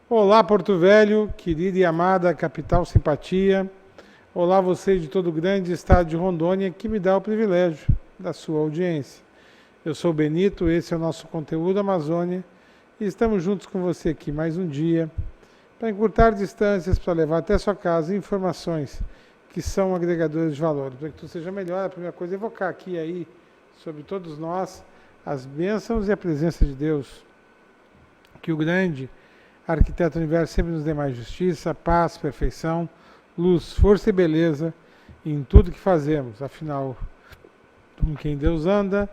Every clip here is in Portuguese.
Olá, Porto Velho, querida e amada capital simpatia. Olá, você de todo o grande estado de Rondônia, que me dá o privilégio da sua audiência. Eu sou o Benito, esse é o nosso conteúdo Amazônia e estamos juntos com você aqui mais um dia para encurtar distâncias, para levar até sua casa informações que são agregadores de valor. Para que tudo seja melhor, a primeira coisa é evocar aqui aí sobre todos nós as bênçãos e a presença de Deus. Que o grande arquiteto do universo sempre nos dê mais justiça, paz, perfeição, luz, força e beleza em tudo que fazemos. Afinal, com quem Deus anda,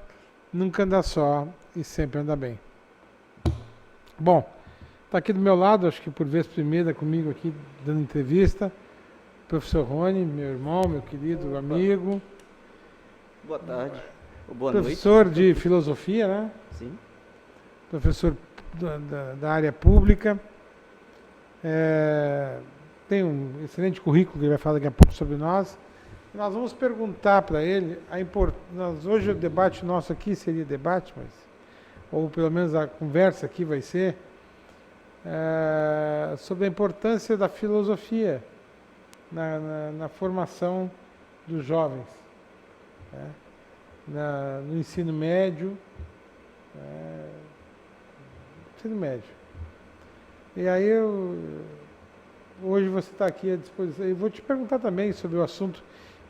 nunca anda só e sempre anda bem. Bom, está aqui do meu lado, acho que por vez primeira comigo aqui dando entrevista, o professor Rony, meu irmão, meu querido amigo. Boa tarde, ou boa professor noite. de filosofia, né? Sim. Professor da área pública. Tem um excelente currículo que ele vai falar daqui a pouco sobre nós. Nós vamos perguntar para ele a importância. Hoje o debate nosso aqui seria debate, ou pelo menos a conversa aqui vai ser sobre a importância da filosofia na formação dos jovens, né? No ensino médio. Ensino médio. E aí hoje você está aqui à disposição. E vou te perguntar também sobre o assunto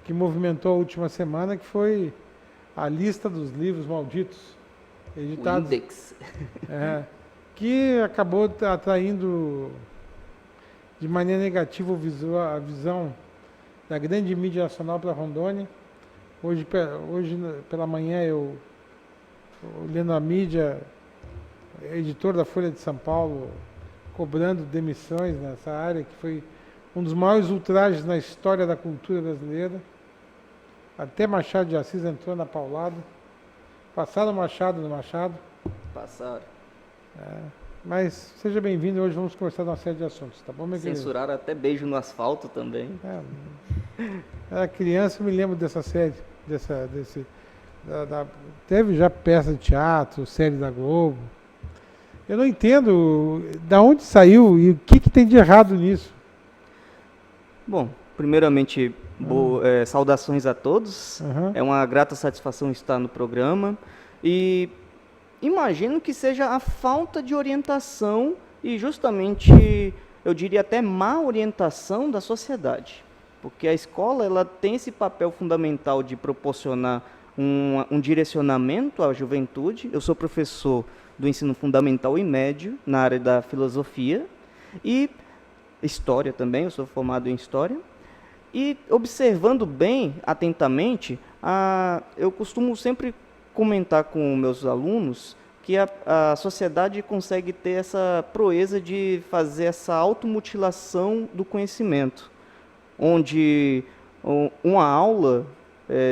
que movimentou a última semana, que foi a lista dos livros malditos editados. O Index. Que acabou atraindo de maneira negativa a visão da grande mídia nacional para Rondônia. Hoje pela manhã eu lendo a mídia, editor da Folha de São Paulo, cobrando demissões nessa área, que foi um dos maiores ultrajes na história da cultura brasileira. Até Machado de Assis entrou na paulada. Passaram Machado no Machado. Passaram. Mas seja bem-vindo, hoje vamos conversar de uma série de assuntos, tá bom, meu querido? Censuraram até beijo no asfalto também. Era criança, eu me lembro dessa série, teve já peça de teatro, série da Globo. Eu não entendo da onde saiu e o que tem de errado nisso. Bom, primeiramente, saudações a todos. É uma grata satisfação estar no programa. E imagino que seja a falta de orientação e justamente, eu diria até má orientação da sociedade. Porque a escola ela tem esse papel fundamental de proporcionar um direcionamento à juventude. Eu sou professor do ensino fundamental e médio, na área da filosofia e história também, eu sou formado em história. E observando bem, atentamente, eu costumo sempre comentar com meus alunos que a sociedade consegue ter essa proeza de fazer essa automutilação do conhecimento, onde uma aula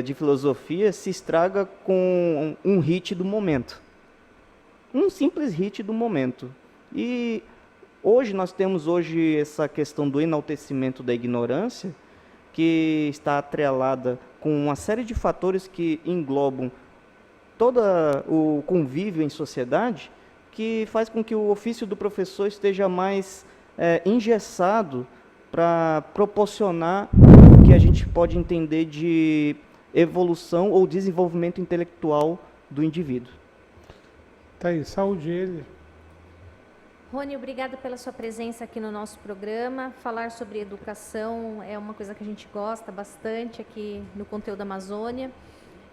de filosofia se estraga com um hit do momento. Um simples hit do momento. E hoje nós temos essa questão do enaltecimento da ignorância, que está atrelada com uma série de fatores que englobam todo o convívio em sociedade, que faz com que o ofício do professor esteja mais engessado para proporcionar o que a gente pode entender de evolução ou desenvolvimento intelectual do indivíduo. Tá aí, saúde ele. Rony, obrigada pela sua presença aqui no nosso programa. Falar sobre educação é uma coisa que a gente gosta bastante aqui no Conteúdo Amazônia.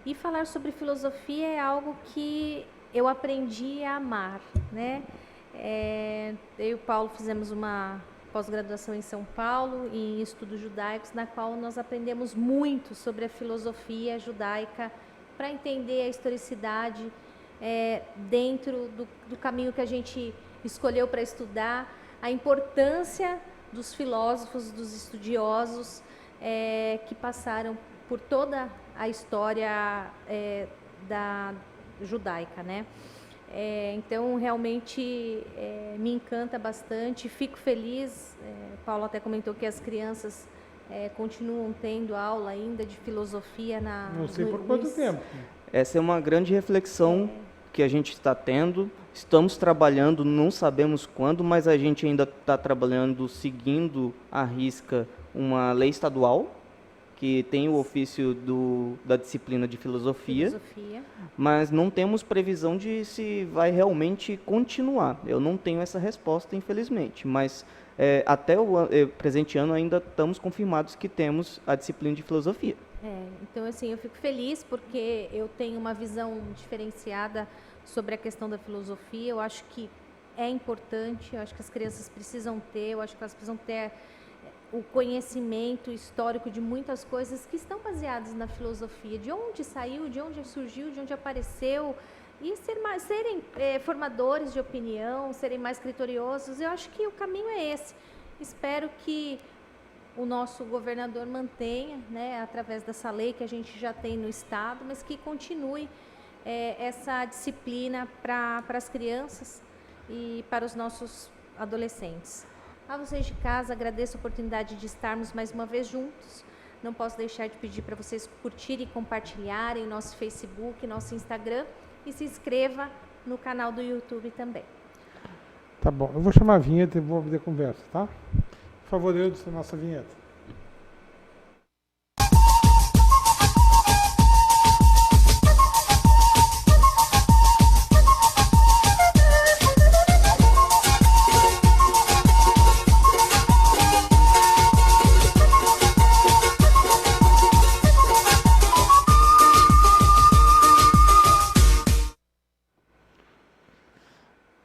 E falar sobre filosofia é algo que eu aprendi a amar, né? Eu e o Paulo fizemos uma pós-graduação em São Paulo, em estudos judaicos, na qual nós aprendemos muito sobre a filosofia judaica para entender a historicidade dentro do caminho que a gente escolheu para estudar, a importância dos filósofos, dos estudiosos que passaram por toda a história da judaica, né? Então, realmente me encanta bastante, fico feliz. Paulo até comentou que as crianças continuam tendo aula ainda de filosofia Não sei por quanto tempo. Essa é uma grande reflexão que a gente está tendo. Estamos trabalhando, não sabemos quando, mas a gente ainda está trabalhando seguindo à risca uma lei estadual, que tem o ofício da disciplina de filosofia, mas não temos previsão de se vai realmente continuar. Eu não tenho essa resposta, infelizmente, mas até o presente ano ainda estamos confirmados que temos a disciplina de filosofia. Então, assim, eu fico feliz porque eu tenho uma visão diferenciada sobre a questão da filosofia. Eu acho que é importante, eu acho que as crianças precisam ter, eu acho que elas precisam ter o conhecimento histórico de muitas coisas que estão baseadas na filosofia, de onde saiu, de onde surgiu, de onde apareceu, e serem formadores de opinião, serem mais criteriosos. Eu acho que o caminho é esse. Espero que o nosso governador mantenha, né, através dessa lei que a gente já tem no Estado, mas que continue essa disciplina para as crianças e para os nossos adolescentes. A vocês de casa, agradeço a oportunidade de estarmos mais uma vez juntos. Não posso deixar de pedir para vocês curtirem e compartilharem nosso Facebook, nosso Instagram, e se inscreva no canal do YouTube também. Tá bom, eu vou chamar a vinheta e vou abrir a conversa, tá? Por favor, Eudes, nossa vinheta.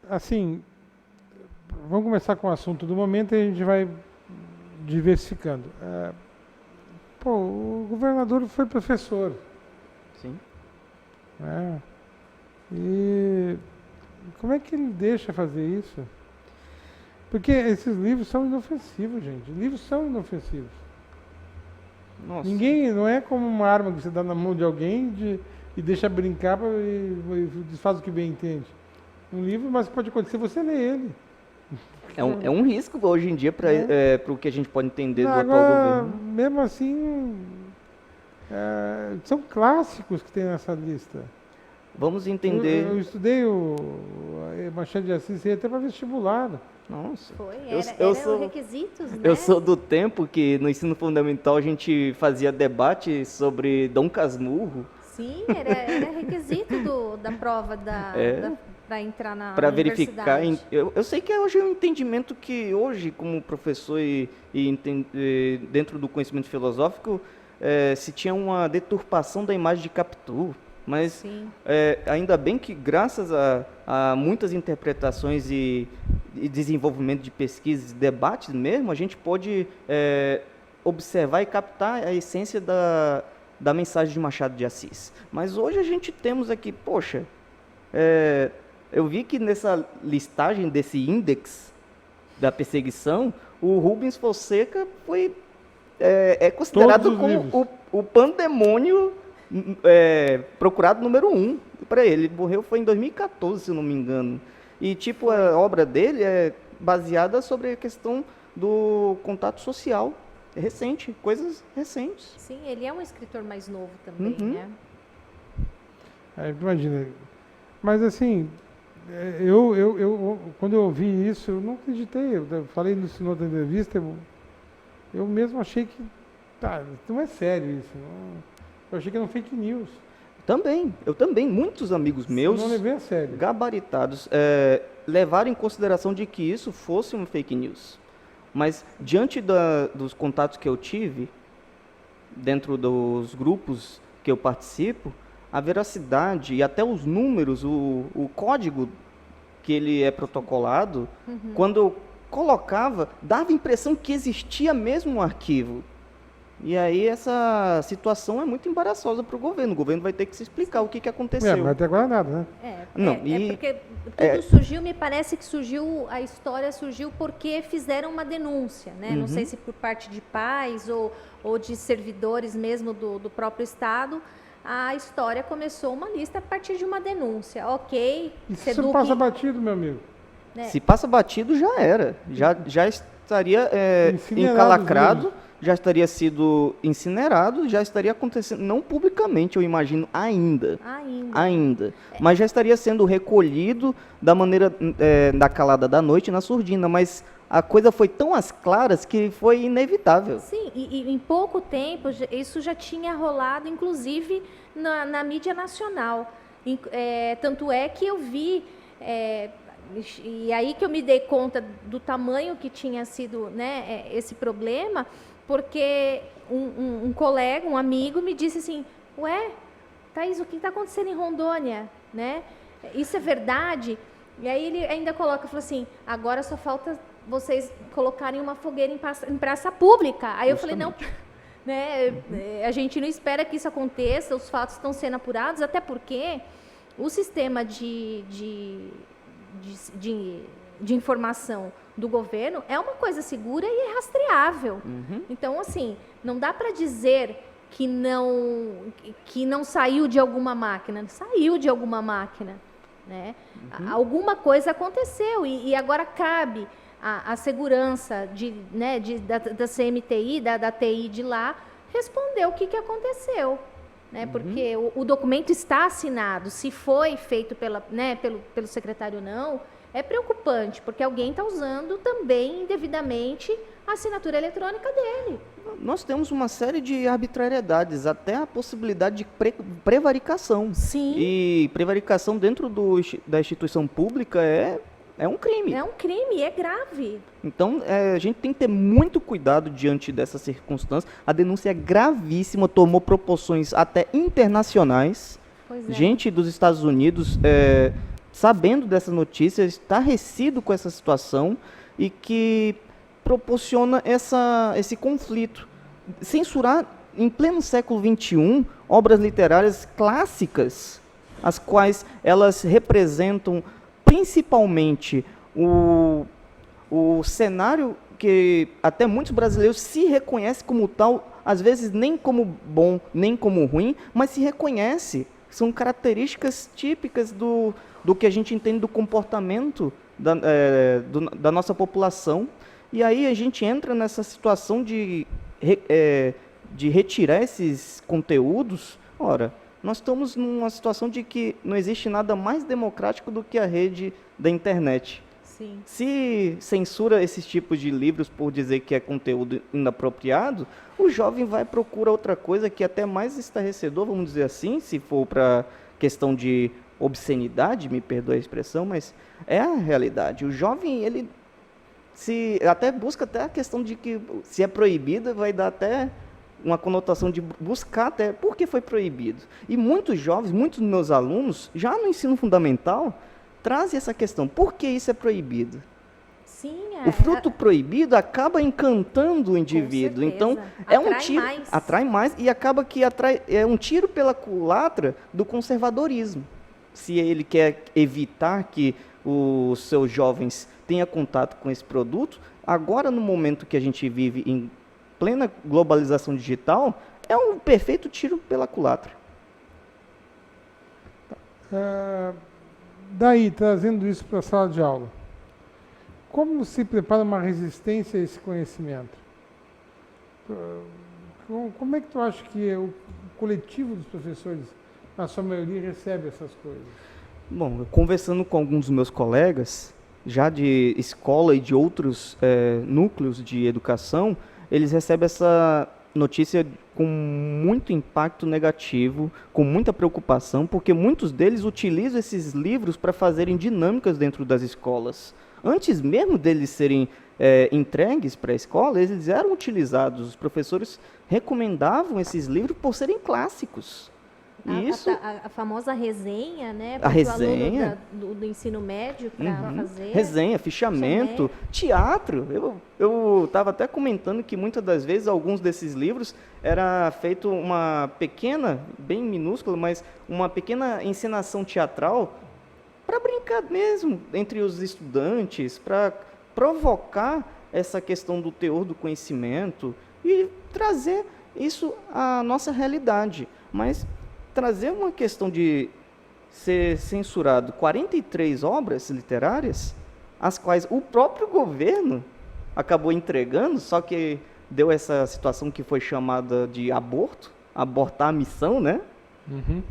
Assim, vamos começar com o assunto do momento e a gente vai diversificando. O governador foi professor. Sim. E como é que ele deixa fazer isso? Porque esses livros são inofensivos, gente. Livros são inofensivos. Nossa. Ninguém, não é como uma arma que você dá na mão de alguém e deixa brincar e faz o que bem entende. Um livro, mas pode acontecer você ler ele. É um risco hoje em dia para o que a gente pode entender do atual governo. Mesmo assim, são clássicos que tem nessa lista. Vamos entender. Eu estudei o Machado de Assis até para vestibular. Nossa. Eram requisitos, né? Eu sou do tempo que no ensino fundamental a gente fazia debate sobre Dom Casmurro. Sim, era requisito da prova para entrar na para verificar. Eu sei que hoje é um entendimento que hoje, como professor e dentro do conhecimento filosófico, se tinha uma deturpação da imagem de Capitu. Mas ainda bem que, graças a muitas interpretações e desenvolvimento de pesquisas e debates mesmo, a gente pode observar e captar a essência da mensagem de Machado de Assis. Mas hoje a gente temos aqui, poxa, eu vi que nessa listagem desse índex da perseguição, o Rubens Fonseca é considerado como o pandemônio procurado número 1 para ele. Ele morreu foi em 2014, se eu não me engano. E tipo, a obra dele é baseada sobre a questão do contato social recente, coisas recentes. Sim, ele é um escritor mais novo também, né? Imagina. Mas assim, quando eu ouvi isso, eu não acreditei. Eu falei nisso em outra entrevista, eu mesmo achei que não é sério isso. Eu achei que era um fake news. Eu também, muitos amigos meus, não levei a sério, gabaritados, levaram em consideração de que isso fosse um fake news. Mas, diante dos contatos que eu tive, dentro dos grupos que eu participo, a veracidade e até os números, o código que ele é protocolado, quando eu colocava, dava a impressão que existia mesmo um arquivo. E aí essa situação é muito embaraçosa para o governo. O governo vai ter que se explicar o que aconteceu. Mas até agora nada, né? Porque tudo surgiu, me parece que a história surgiu porque fizeram uma denúncia, né? Não sei se por parte de pais ou de servidores mesmo do próprio Estado. A história começou uma lista a partir de uma denúncia. Ok. E se isso passa batido, meu amigo? Se passa batido, já era. Já estaria encalacrado. já estaria sido incinerado, já estaria acontecendo, não publicamente, eu imagino, ainda, mas já estaria sendo recolhido da maneira da calada da noite na surdina, mas a coisa foi tão às claras que foi inevitável. Sim, e em pouco tempo isso já tinha rolado, inclusive na mídia nacional. Tanto é que eu vi, e aí que eu me dei conta do tamanho que tinha sido, né, esse problema, porque um colega, um amigo me disse assim, ué, Thaís, o que está acontecendo em Rondônia? Né? Isso é verdade? E aí ele ainda coloca, falou assim, agora só falta vocês colocarem uma fogueira em praça pública. Aí eu falei, não, né, a gente não espera que isso aconteça, os fatos estão sendo apurados, até porque o sistema de informação do governo é uma coisa segura e é rastreável. Então, assim, não dá para dizer que não saiu de alguma máquina. Saiu de alguma máquina, né? Alguma coisa aconteceu e agora cabe a segurança da CMTI, da TI de lá, responder o que aconteceu. Né? Porque o documento está assinado. Se foi feito pelo secretário ou não, é preocupante, porque alguém está usando também indevidamente a assinatura eletrônica dele. Nós temos uma série de arbitrariedades, até a possibilidade de prevaricação. Sim. E prevaricação dentro da instituição pública é um crime. É um crime, é grave. Então, a gente tem que ter muito cuidado diante dessas circunstâncias. A denúncia é gravíssima, tomou proporções até internacionais. Pois é. Gente dos Estados Unidos, sabendo dessa notícia, estarrecido com essa situação e que proporciona esse conflito. Censurar, em pleno século XXI, obras literárias clássicas, as quais elas representam principalmente o cenário que até muitos brasileiros se reconhecem como tal, às vezes nem como bom, nem como ruim, mas se reconhece. São características típicas do que a gente entende do comportamento da nossa população. E aí a gente entra nessa situação de retirar esses conteúdos. Ora, nós estamos numa situação de que não existe nada mais democrático do que a rede da internet. Sim. Se censura esses tipos de livros por dizer que é conteúdo inapropriado, o jovem vai procurar outra coisa que é até mais estarrecedor, vamos dizer assim, se for para questão de obscenidade, me perdoe a expressão, mas é a realidade. O jovem, ele até busca até a questão de que se é proibido, vai dar até uma conotação de buscar até por que foi proibido. E muitos jovens, muitos dos meus alunos, já no ensino fundamental, trazem essa questão, por que isso é proibido? Sim, o fruto proibido acaba encantando o indivíduo. Então, atrai mais e acaba que é um tiro pela culatra do conservadorismo. Se ele quer evitar que os seus jovens tenham contato com esse produto, agora no momento que a gente vive em plena globalização digital, é um perfeito tiro pela culatra. Daí, trazendo isso para a sala de aula, como se prepara uma resistência a esse conhecimento? Como é que tu acha que o coletivo dos professores, na sua maioria, recebe essas coisas? Bom, conversando com alguns dos meus colegas, já de escola e de outros núcleos de educação, eles recebem essa notícia com muito impacto negativo, com muita preocupação, porque muitos deles utilizam esses livros para fazerem dinâmicas dentro das escolas. Antes mesmo deles serem entregues para a escola, eles eram utilizados. Os professores recomendavam esses livros por serem clássicos. A famosa resenha, né? A resenha do ensino médio para fazer. Resenha, fichamento, teatro. Eu estava até comentando que muitas das vezes alguns desses livros era feito uma pequena, bem minúscula, mas uma pequena encenação teatral para brincar mesmo entre os estudantes, para provocar essa questão do teor do conhecimento e trazer isso à nossa realidade. Mas trazer uma questão de ser censurado 43 obras literárias, as quais o próprio governo acabou entregando, só que deu essa situação que foi chamada de abortar a missão, né? Uhum.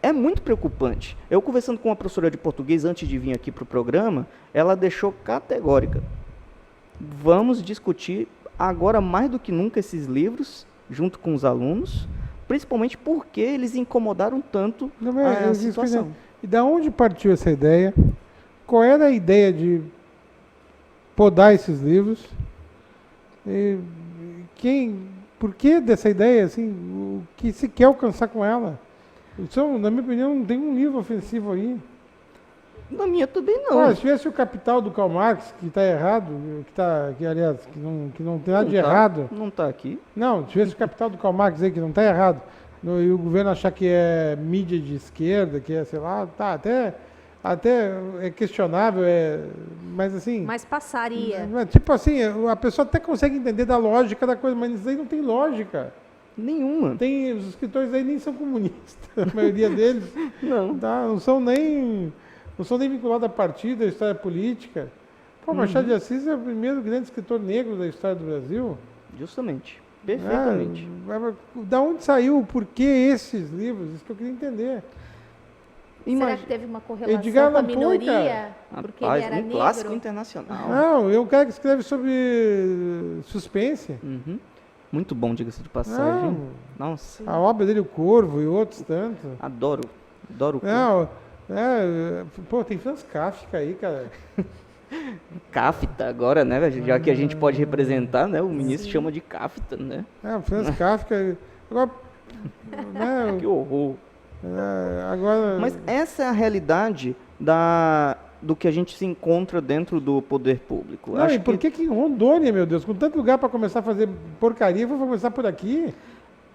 É muito preocupante. Eu conversando com uma professora de português antes de vir aqui para o programa, ela deixou categórica. Vamos discutir agora mais do que nunca esses livros, junto com os alunos, principalmente porque eles incomodaram tanto a situação. E da onde partiu essa ideia? Qual era a ideia de podar esses livros? Por que dessa ideia? Assim, o que se quer alcançar com ela? Então, na minha opinião, não tem um livro ofensivo aí. Na minha também não. Se tivesse o Capital do Karl Marx, que está errado, aliás, que não tem nada de errado. Não está aqui. Não, se tivesse o Capital do Karl Marx aí, que não está errado, e o governo achar que é mídia de esquerda, que é, sei lá, tá, até é questionável, mas assim... Mas passaria. Tipo assim, a pessoa até consegue entender da lógica da coisa, mas isso aí não tem lógica. Nenhuma. Os escritores aí nem são comunistas, a maioria deles. Não. Tá, não são nem vinculados a partido, a história política. Pô, Machado de Assis é o primeiro grande escritor negro da história do Brasil. Justamente. Perfeitamente. Da onde saiu o porquê esses livros? Isso que eu queria entender. Será que teve uma correlação Edgar com a Allan Poe, minoria? Porque Rapaz, ele era negro? clássico internacional. Não, é um cara que escreve sobre suspense. Uhum. Muito bom, diga-se de passagem. Nossa. A obra dele, O Corvo e outros tantos. Adoro o Corvo. Pô, tem Franz Kafka aí, cara. Kafta agora, né? Já que a gente pode representar, né? O ministro chama de Kafta, né? Franz Kafka. Agora, né, que horror. Agora... Mas essa é a realidade do que a gente se encontra dentro do poder público. Não, e por que em Rondônia, meu Deus, com tanto lugar para começar a fazer porcaria, vou começar por aqui?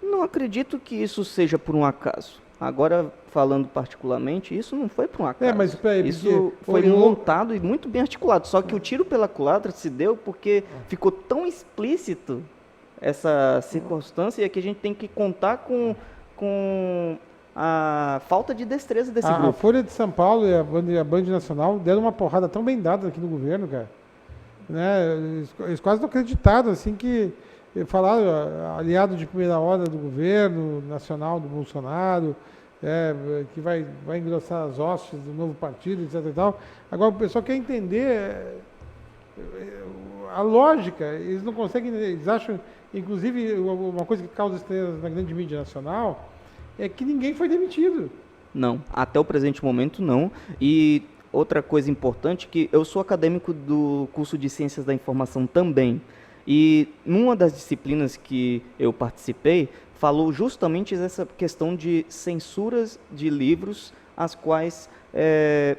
Não acredito que isso seja por um acaso. Agora, falando particularmente, isso não foi por um acaso. Mas isso foi montado e muito bem articulado. Só que o tiro pela culatra se deu porque ficou tão explícito essa circunstância que a gente tem que contar com a falta de destreza desse grupo. A Folha de São Paulo e a Band Nacional deram uma porrada tão bem dada aqui no governo, cara. Né? Eles quase não acreditaram, assim, que falaram, aliado de primeira hora do governo nacional do Bolsonaro, que vai engrossar as hostes do novo partido, etc. E tal. Agora, o pessoal quer entender a lógica, eles não conseguem, eles acham, inclusive, uma coisa que causa estranhas na grande mídia nacional, é que ninguém foi demitido. Não, até o presente momento não. E outra coisa importante, que eu sou acadêmico do curso de Ciências da Informação também. E numa das disciplinas que eu participei, falou justamente essa questão de censuras de livros, as quais,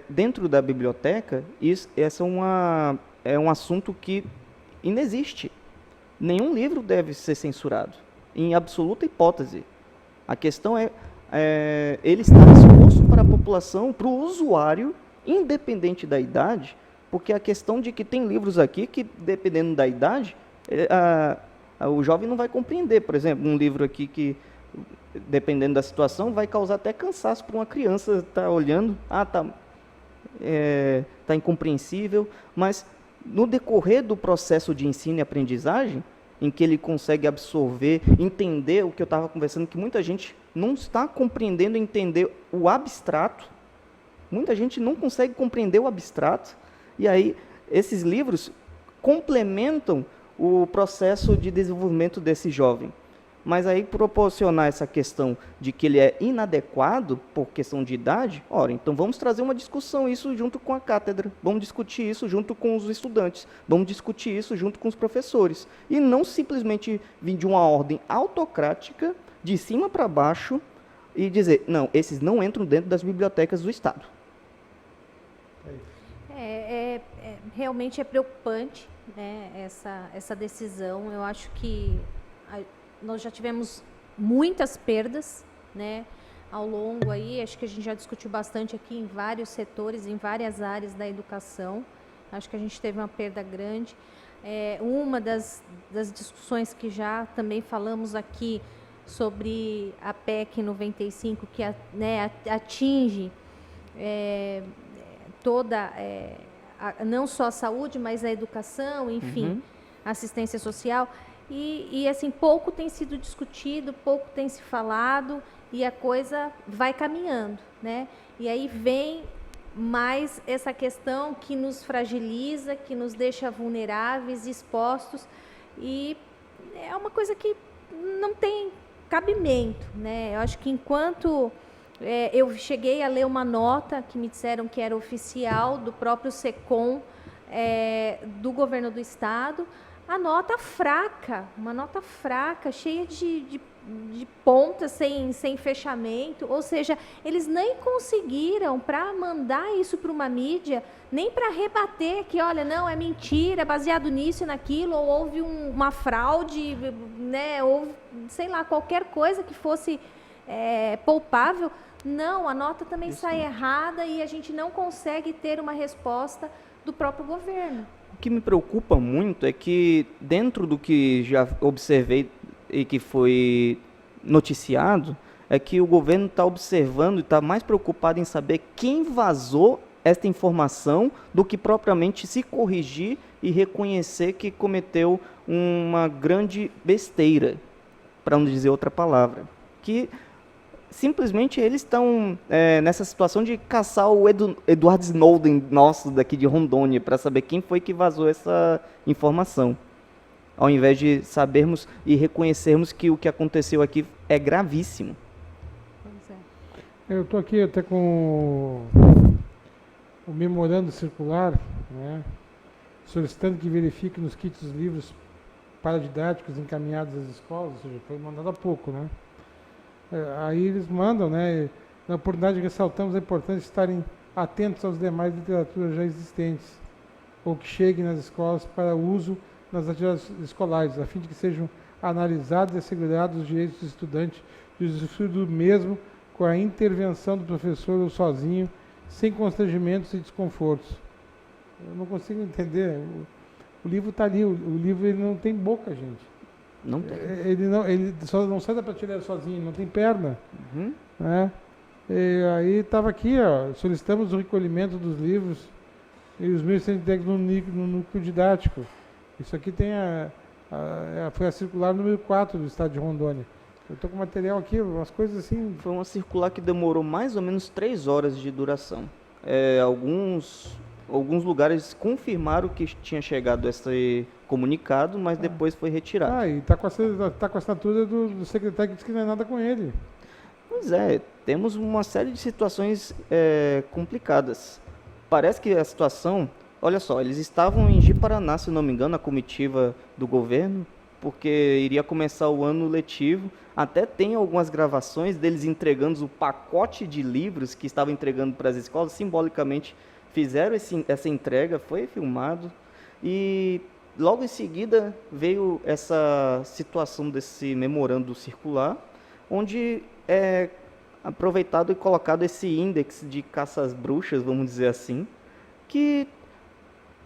dentro da biblioteca, essa é um assunto que inexiste. Nenhum livro deve ser censurado, em absoluta hipótese. A questão é ele estar exposto para a população, para o usuário, independente da idade, porque a questão de que tem livros aqui que, dependendo da idade, o jovem não vai compreender. Por exemplo, um livro aqui que, dependendo da situação, vai causar até cansaço para uma criança estar olhando. Tá incompreensível, mas no decorrer do processo de ensino e aprendizagem, em que ele consegue absorver, entender o que eu estava conversando, que muita gente não está compreendendo, entender o abstrato. Muita gente não consegue compreender o abstrato. E aí, esses livros complementam o processo de desenvolvimento desse jovem. Mas aí, proporcionar essa questão de que ele é inadequado por questão de idade, então vamos trazer uma discussão isso junto com a cátedra, vamos discutir isso junto com os estudantes, vamos discutir isso junto com os professores, e não simplesmente vir de uma ordem autocrática, de cima para baixo, e dizer, não, esses não entram dentro das bibliotecas do Estado. Realmente é preocupante, né, essa decisão. Eu acho que nós já tivemos muitas perdas, né, ao longo aí, acho que a gente já discutiu bastante aqui em vários setores, em várias áreas da educação. Acho que a gente teve uma perda grande. Uma das discussões que já também falamos aqui sobre a PEC 95, que atinge toda, não só a saúde, mas a educação, enfim. assistência social, e assim, pouco tem sido discutido, pouco tem se falado, e a coisa vai caminhando, né? E aí vem mais essa questão que nos fragiliza, que nos deixa vulneráveis, expostos, e é uma coisa que não tem cabimento, né? Eu acho que enquanto eu cheguei a ler uma nota que me disseram que era oficial do próprio SECOM, do governo do estado, a nota fraca, uma nota fraca, cheia de pontas, sem fechamento, ou seja, eles nem conseguiram, para mandar isso para uma mídia, nem para rebater que, olha, não, é mentira, baseado nisso e naquilo, ou houve uma fraude, né, ou sei lá, qualquer coisa que fosse poupável. Não, a nota também sai errada e a gente não consegue ter uma resposta do próprio governo. O que me preocupa muito é que, dentro do que já observei e que foi noticiado, é que o governo está observando e está mais preocupado em saber quem vazou esta informação do que propriamente se corrigir e reconhecer que cometeu uma grande besteira, para não dizer outra palavra. Que simplesmente eles estão nessa situação de caçar o Edward Snowden nosso daqui de Rondônia para saber quem foi que vazou essa informação, ao invés de sabermos e reconhecermos que o que aconteceu aqui é gravíssimo. Pois é. Eu estou aqui até com o memorando circular, né, solicitando que verifique nos kits dos livros paradidáticos encaminhados às escolas, ou seja, foi mandado há pouco, né? Aí eles mandam, né? Na oportunidade ressaltamos a importância de estarem atentos aos demais literaturas já existentes ou que cheguem nas escolas para uso nas atividades escolares, a fim de que sejam analisados e assegurados os direitos do estudante de usufruir do mesmo com a intervenção do professor ou sozinho, sem constrangimentos e desconfortos. Eu não consigo entender. O livro está ali, o livro ele não tem boca, gente. Não tem. Ele só não sai da prateleira sozinho, ele não tem perna. Uhum. Né? E aí estava aqui, ó, solicitamos o recolhimento dos livros e os meios sendo entregues no núcleo didático. Isso aqui tem foi a circular número 4 do estado de Rondônia. Eu estou com material aqui, umas coisas assim. Foi uma circular que demorou mais ou menos 3 horas de duração. Alguns lugares confirmaram que tinha chegado esse comunicado, mas depois foi retirado. E está com a assinatura do secretário que disse que não é nada com ele. Pois é, temos uma série de situações complicadas. Parece que a situação... Olha só, eles estavam em Ji-Paraná, se não me engano, a comitiva do governo, porque iria começar o ano letivo. Até tem algumas gravações deles entregando o pacote de livros que estavam entregando para as escolas, simbolicamente fizeram essa entrega, foi filmado, e logo em seguida veio essa situação desse memorando circular, onde é aproveitado e colocado esse índice de caça às bruxas, vamos dizer assim, que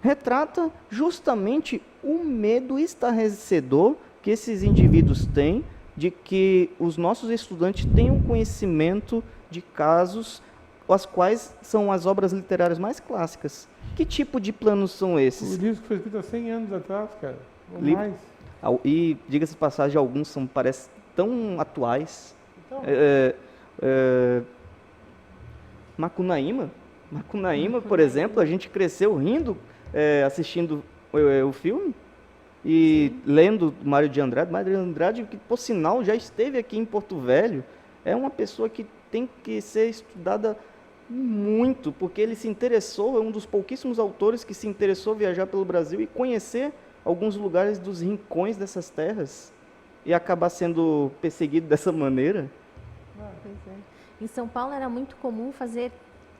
retrata justamente o medo estarrecedor que esses indivíduos têm de que os nossos estudantes tenham conhecimento de casos as quais são as obras literárias mais clássicas. Que tipo de planos são esses? O livro que foi escrito há 100 anos atrás, cara, ou mais. E, diga-se de passagem, alguns parecem tão atuais. Então, Macunaíma, por exemplo, a gente cresceu rindo, assistindo o filme e lendo Mário de Andrade. Mário de Andrade, que por sinal já esteve aqui em Porto Velho, é uma pessoa que tem que ser estudada muito, porque ele se interessou, é um dos pouquíssimos autores que se interessou viajar pelo Brasil e conhecer alguns lugares dos rincões dessas terras e acabar sendo perseguido dessa maneira. Pois é. Em São Paulo era muito comum fazer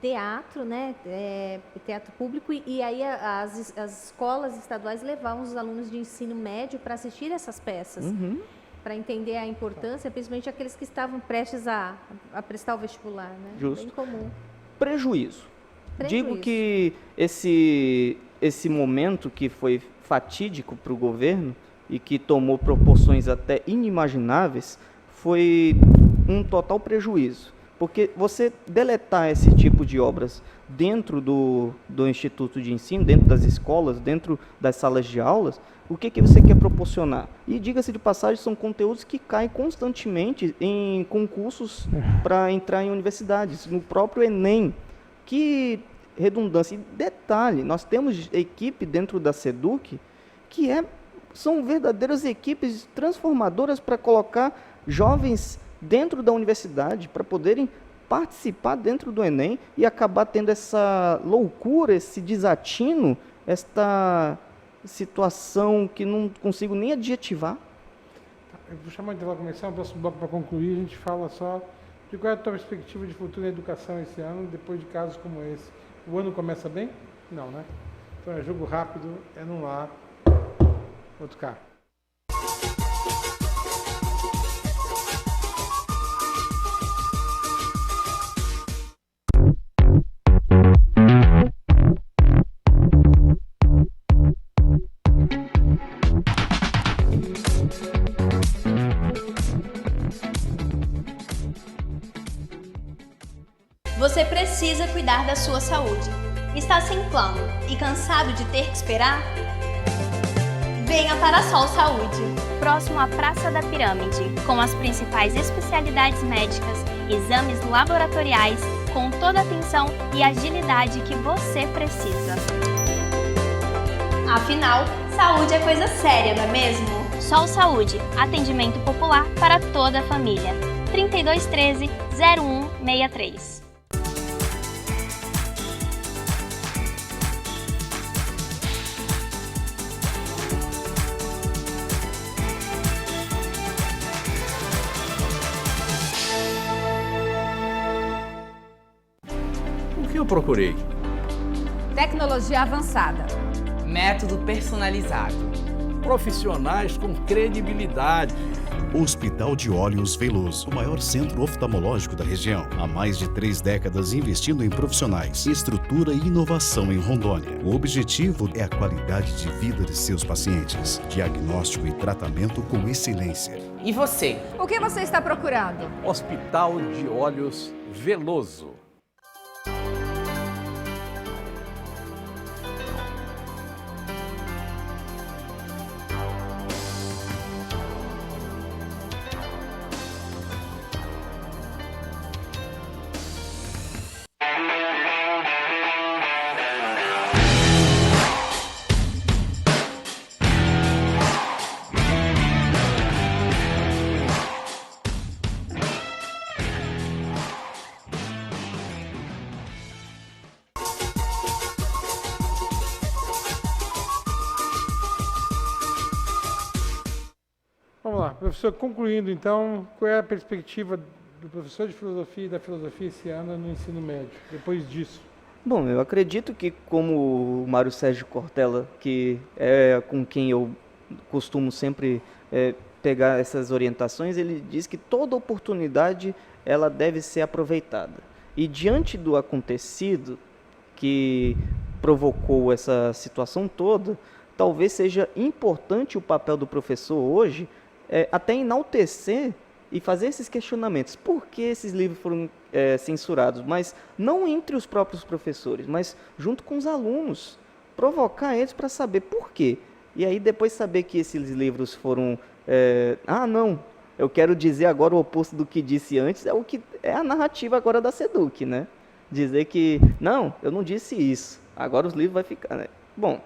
teatro, né, teatro público, e aí as escolas estaduais levavam os alunos de ensino médio para assistir essas peças, para entender a importância, principalmente aqueles que estavam prestes a prestar o vestibular, né? Justo. Bem comum. Prejuízo. Digo que esse momento que foi fatídico para o governo e que tomou proporções até inimagináveis foi um total prejuízo. Porque você deletar esse tipo de obras dentro do instituto de ensino, dentro das escolas, dentro das salas de aulas, o que você quer proporcionar? E, diga-se de passagem, são conteúdos que caem constantemente em concursos para entrar em universidades, no próprio Enem. Que redundância. E detalhe, nós temos equipe dentro da SEDUC que são verdadeiras equipes transformadoras para colocar jovens dentro da universidade, para poderem participar dentro do Enem e acabar tendo essa loucura, esse desatino, esta situação que não consigo nem adjetivar. Eu vou chamar de intervalo comercial, o próximo bloco para concluir, a gente fala só de qual é a tua perspectiva de futuro em educação esse ano, depois de casos como esse. O ano começa bem? Não, né? Então é jogo rápido, é num lá, outro cá. Você precisa cuidar da sua saúde. Está sem plano e cansado de ter que esperar? Venha para a Sol Saúde, próximo à Praça da Pirâmide, com as principais especialidades médicas, exames laboratoriais, com toda a atenção e agilidade que você precisa. Afinal, saúde é coisa séria, não é mesmo? Sol Saúde, atendimento popular para toda a família. 3213-0163. O que eu procurei? Tecnologia avançada. Método personalizado. Profissionais com credibilidade. Hospital de Olhos Veloso, o maior centro oftalmológico da região. Há mais de 3 décadas investindo em profissionais, estrutura e inovação em Rondônia. O objetivo é a qualidade de vida de seus pacientes. Diagnóstico e tratamento com excelência. E você? O que você está procurando? Hospital de Olhos Veloso. Vamos lá, professor, concluindo então, qual é a perspectiva do professor de filosofia e da filosofia esse ano no ensino médio, depois disso? Bom, eu acredito que, como o Mário Sérgio Cortella, que é com quem eu costumo sempre pegar essas orientações, ele diz que toda oportunidade ela deve ser aproveitada. E diante do acontecido que provocou essa situação toda, talvez seja importante o papel do professor hoje até enaltecer e fazer esses questionamentos. Por que esses livros foram censurados? Mas não entre os próprios professores, mas junto com os alunos. Provocar eles para saber por quê. E aí depois saber que esses livros foram... não, eu quero dizer agora o oposto do que disse antes, é o que é a narrativa agora da SEDUC, né? Dizer que, não, eu não disse isso, agora os livros vão ficar... Né? Bom,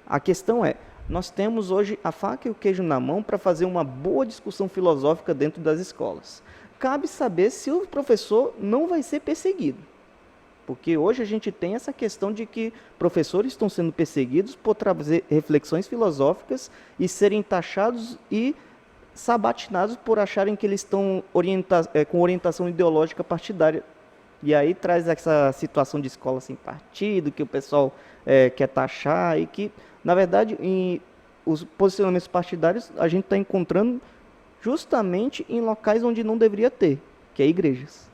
a questão é, nós temos hoje a faca e o queijo na mão para fazer uma boa discussão filosófica dentro das escolas. Cabe saber se o professor não vai ser perseguido. Porque hoje a gente tem essa questão de que professores estão sendo perseguidos por trazer reflexões filosóficas e serem taxados e sabatinados por acharem que eles estão com orientação ideológica partidária. E aí traz essa situação de escola sem partido, que o pessoal quer taxar e que, na verdade, os posicionamentos partidários a gente está encontrando justamente em locais onde não deveria ter, que é igrejas.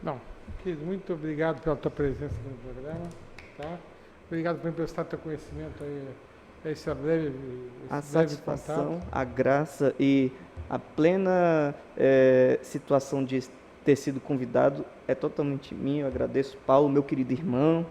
Não, querido, muito obrigado pela tua presença aqui no programa. Tá? Obrigado por emprestar teu conhecimento aí, esse breve A breve satisfação, contato. a graça e a plena situação de ter sido convidado é totalmente minha. Eu agradeço, Paulo, meu querido irmão.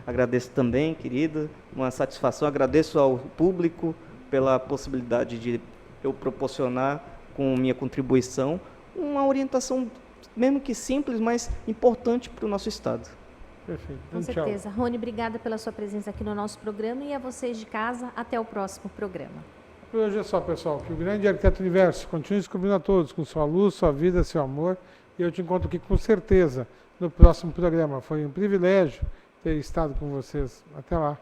Agradeço também, querida, uma satisfação. Agradeço ao público pela possibilidade de eu proporcionar, com minha contribuição, uma orientação, mesmo que simples, mas importante para o nosso Estado. Perfeito. Com certeza. Rony, obrigada pela sua presença aqui no nosso programa e a vocês de casa, até o próximo programa. Por hoje é só, pessoal. Que o grande arquiteto universo continue descobrindo a todos com sua luz, sua vida, seu amor. E eu te encontro aqui com certeza no próximo programa. Foi um privilégio ter estado com vocês. Até lá.